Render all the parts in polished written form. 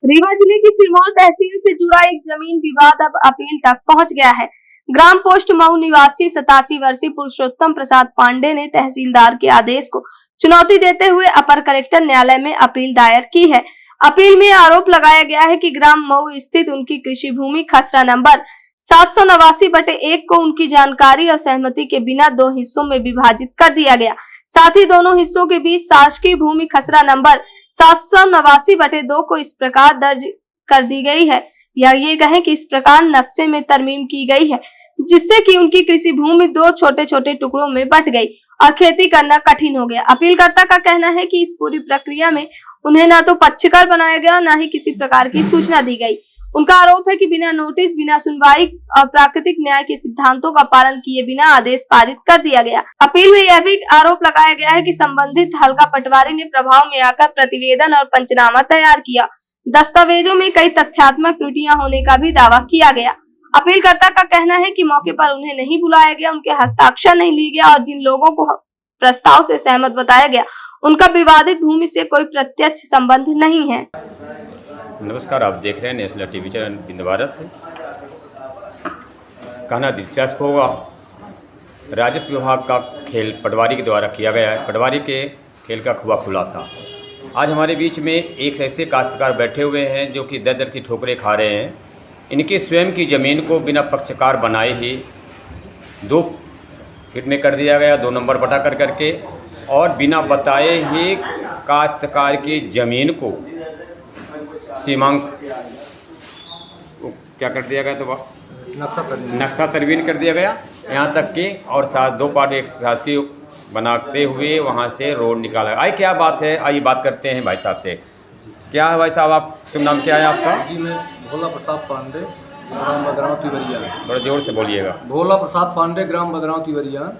रीवा जिले की सिरमौर तहसील से जुड़ा एक जमीन विवाद अब अपील तक पहुंच गया है। ग्राम पोस्ट मऊ निवासी 87 वर्षीय पुरुषोत्तम प्रसाद पांडे ने तहसीलदार के आदेश को चुनौती देते हुए अपर कलेक्टर न्यायालय में अपील दायर की है। अपील में आरोप लगाया गया है कि ग्राम मऊ स्थित उनकी कृषि भूमि खसरा नंबर 789/1 को उनकी जानकारी और सहमति के बिना 2 हिस्सों में विभाजित कर दिया गया। साथ ही दोनों हिस्सों के बीच शासकीय भूमि खसरा नंबर 789/2 को इस प्रकार दर्ज कर दी गई है या ये कहें कि इस प्रकार नक्शे में तरमीम की गई है, जिससे कि उनकी कृषि भूमि 2 छोटे-छोटे टुकड़ों में बट गई और खेती करना कठिन हो गया। अपीलकर्ता का कहना है कि इस पूरी प्रक्रिया में उन्हें न तो पक्षकार बनाया गया और न ही किसी प्रकार की सूचना दी गई। उनका आरोप है कि बिना नोटिस, बिना सुनवाई और प्राकृतिक न्याय के सिद्धांतों का पालन किए बिना आदेश पारित कर दिया गया। अपील में यह भी आरोप लगाया गया है कि संबंधित हल्का पटवारी ने प्रभाव में आकर प्रतिवेदन और पंचनामा तैयार किया। दस्तावेजों में कई तथ्यात्मक त्रुटियां होने का भी दावा किया गया। अपीलकर्ता का कहना है कि मौके पर उन्हें नहीं बुलाया गया, उनके हस्ताक्षर नहीं लिए गया और जिन लोगों को प्रस्ताव से सहमत बताया गया उनका विवादित भूमि से कोई प्रत्यक्ष संबंध नहीं है। नमस्कार, आप देख रहे हैं नेशनल टीवी चैनल बिंद भारत से। कहना दिलचस्प होगा, राजस्व विभाग का खेल पटवारी के द्वारा किया गया है। पटवारी के खेल का हुआ खुलासा। आज हमारे बीच में एक ऐसे काश्तकार बैठे हुए हैं जो कि दर-दर की ठोकरें खा रहे हैं। इनके स्वयं की ज़मीन को बिना पक्षकार बनाए ही 2 फीट में कर दिया गया, 2 नंबर बटा कर करके, और बिना बताए ही काश्तकार की ज़मीन को सीमांक क्या कर दिया गया, तो नक्शा तरवीन कर दिया गया। यहाँ तक कि और साथ 2 पार्ट एक शासकीय बनाते हुए वहाँ से रोड निकाला। आई क्या बात है, आइए बात करते हैं भाई साहब से। क्या है भाई साहब, आप शुभ नाम क्या है आपका? जी, मैं भोला प्रसाद पांडे, ग्राम बदराव तिवरिया। थोड़ा जोर से बोलिएगा। भोला प्रसाद पांडे, ग्राम बदराव तिवरिया।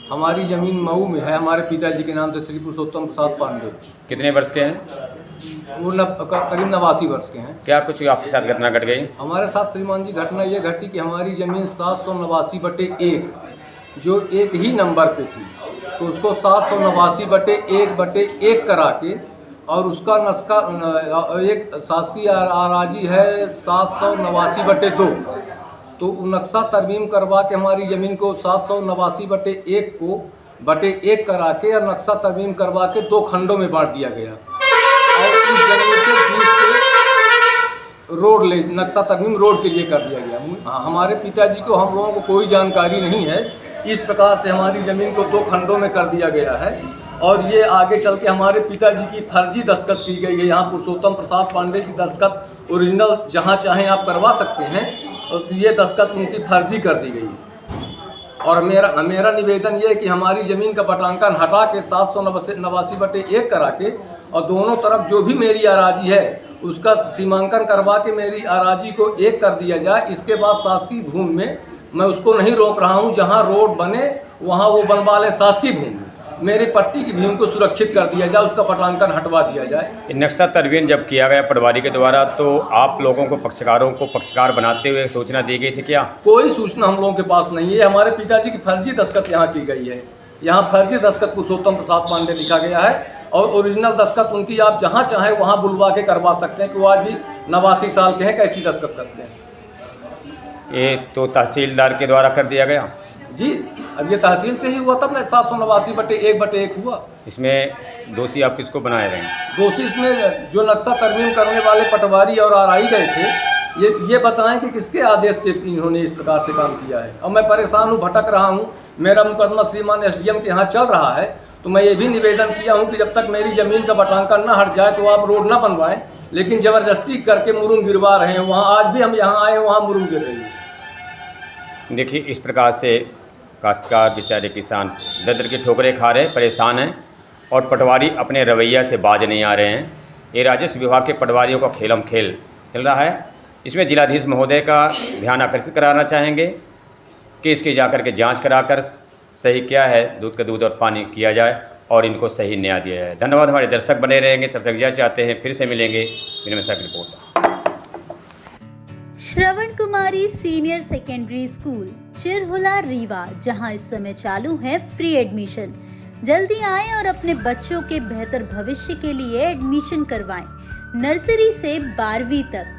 हमारी ज़मीन मऊ में है, हमारे पिताजी के नाम से श्री पुरुषोत्तम प्रसाद पांडे। कितने वर्ष के हैं? वो करीब 89 वर्ष के हैं। क्या कुछ आपके साथ घटना घट गई? हमारे साथ श्रीमान जी घटना ये घटी कि हमारी ज़मीन 789/1 जो एक ही नंबर पे थी, तो उसको 789/1/1 करा के, और उसका नस्का एक शासकीय आराजी है 789/2, तो नक्शा तरमीम करवा के हमारी ज़मीन को 789/1 को /1 करा के और नक्शा तरमीम करवा के 2 खंडों में बांट दिया गया। और इस जमीन से बीच के रोड ले नक्शा तरमीम रोड के लिए कर दिया गया। हमारे पिताजी को, हम लोगों को कोई जानकारी नहीं है। इस प्रकार से हमारी ज़मीन को 2 खंडों में कर दिया गया है और ये आगे चल के हमारे पिताजी की फर्जी दस्तखत की गई है। यहाँ पुरुषोत्तम प्रसाद पांडे की दस्तखत ओरिजिनल जहाँ चाहें आप करवा सकते हैं, और ये दस्तखत उनकी फर्जी कर दी गई है। और मेरा निवेदन ये है कि हमारी ज़मीन का बटांकन हटा के 789/1 करा के, और दोनों तरफ जो भी मेरी आराजी है उसका सीमांकन करवा के मेरी आराजी को 1 कर दिया जाए। इसके बाद शासकीय भूमि में मैं उसको नहीं रोक रहा हूँ, जहाँ रोड बने वहाँ वो बनवा ले शासकीय भूमि। मेरी पट्टी की भूमि को सुरक्षित कर दिया जाए, उसका पटांकन हटवा दिया जाए। नक्शा तरवीन जब किया गया पटवारी के द्वारा, तो आप लोगों को, पक्षकारों को पक्षकार बनाते हुए सूचना दी गई थी क्या? कोई सूचना हम लोगों के पास नहीं है। हमारे पिताजी की फर्जी दस्तखत यहाँ की गई है। यहाँ फर्जी दस्तखत पुरुषोत्तम प्रसाद पांडे लिखा गया है, और ओरिजिनल दस्तखत उनकी आप जहाँ चाहें वहाँ बुलवा के करवा सकते हैं कि वो आज भी 89 साल के हैं, कैसी दस्तखत करते हैं। ये तो तहसीलदार के द्वारा कर दिया गया जी। अब ये तहसील से ही हुआ, तब ना 789/1/1 हुआ। इसमें दोषी आप किसको बनाए रहे हैं? दोषी इसमें जो नक्शा तरमीम करने वाले पटवारी और आरआई गए थे, ये बताएं कि किसके आदेश से इन्होंने इस प्रकार से काम किया है। अब मैं परेशान हूँ, भटक रहा हूँ। मेरा मुकदमा श्रीमान SDM के यहाँ चल रहा है, तो मैं ये भी निवेदन किया हूँ कि जब तक मेरी ज़मीन का बटांकन न हट जाए तो आप रोड न बनवाएं, लेकिन ज़बरदस्ती करके मुरुम गिरवा रहे हैं। वहाँ आज भी हम यहाँ आए, वहाँ मुरुम गिर रही है। देखिए, इस प्रकार से काश्तकार बेचारे किसान दर-दर की ठोकरें खा रहे हैं, परेशान हैं, और पटवारी अपने रवैया से बाज नहीं आ रहे हैं। ये राजस्व विभाग के पटवारियों का खेल खेल रहा है। इसमें जिलाधीश महोदय का ध्यान आकर्षित कराना चाहेंगे कि इसकी जाकर के जांच कराकर सही क्या है, दूध का दूध और पानी किया जाए और इनको सही न्याय दिया जाए। धन्यवाद। हमारे दर्शक बने रहेंगे, तब तक यह चाहते हैं फिर से मिलेंगे। रिपोर्ट। श्रवण कुमारी senior secondary school Chirhula Rewa, जहां इस समय चालू है फ्री एडमिशन। जल्दी आएं और अपने बच्चों के बेहतर भविष्य के लिए एडमिशन करवाएं। नर्सरी से 12वीं तक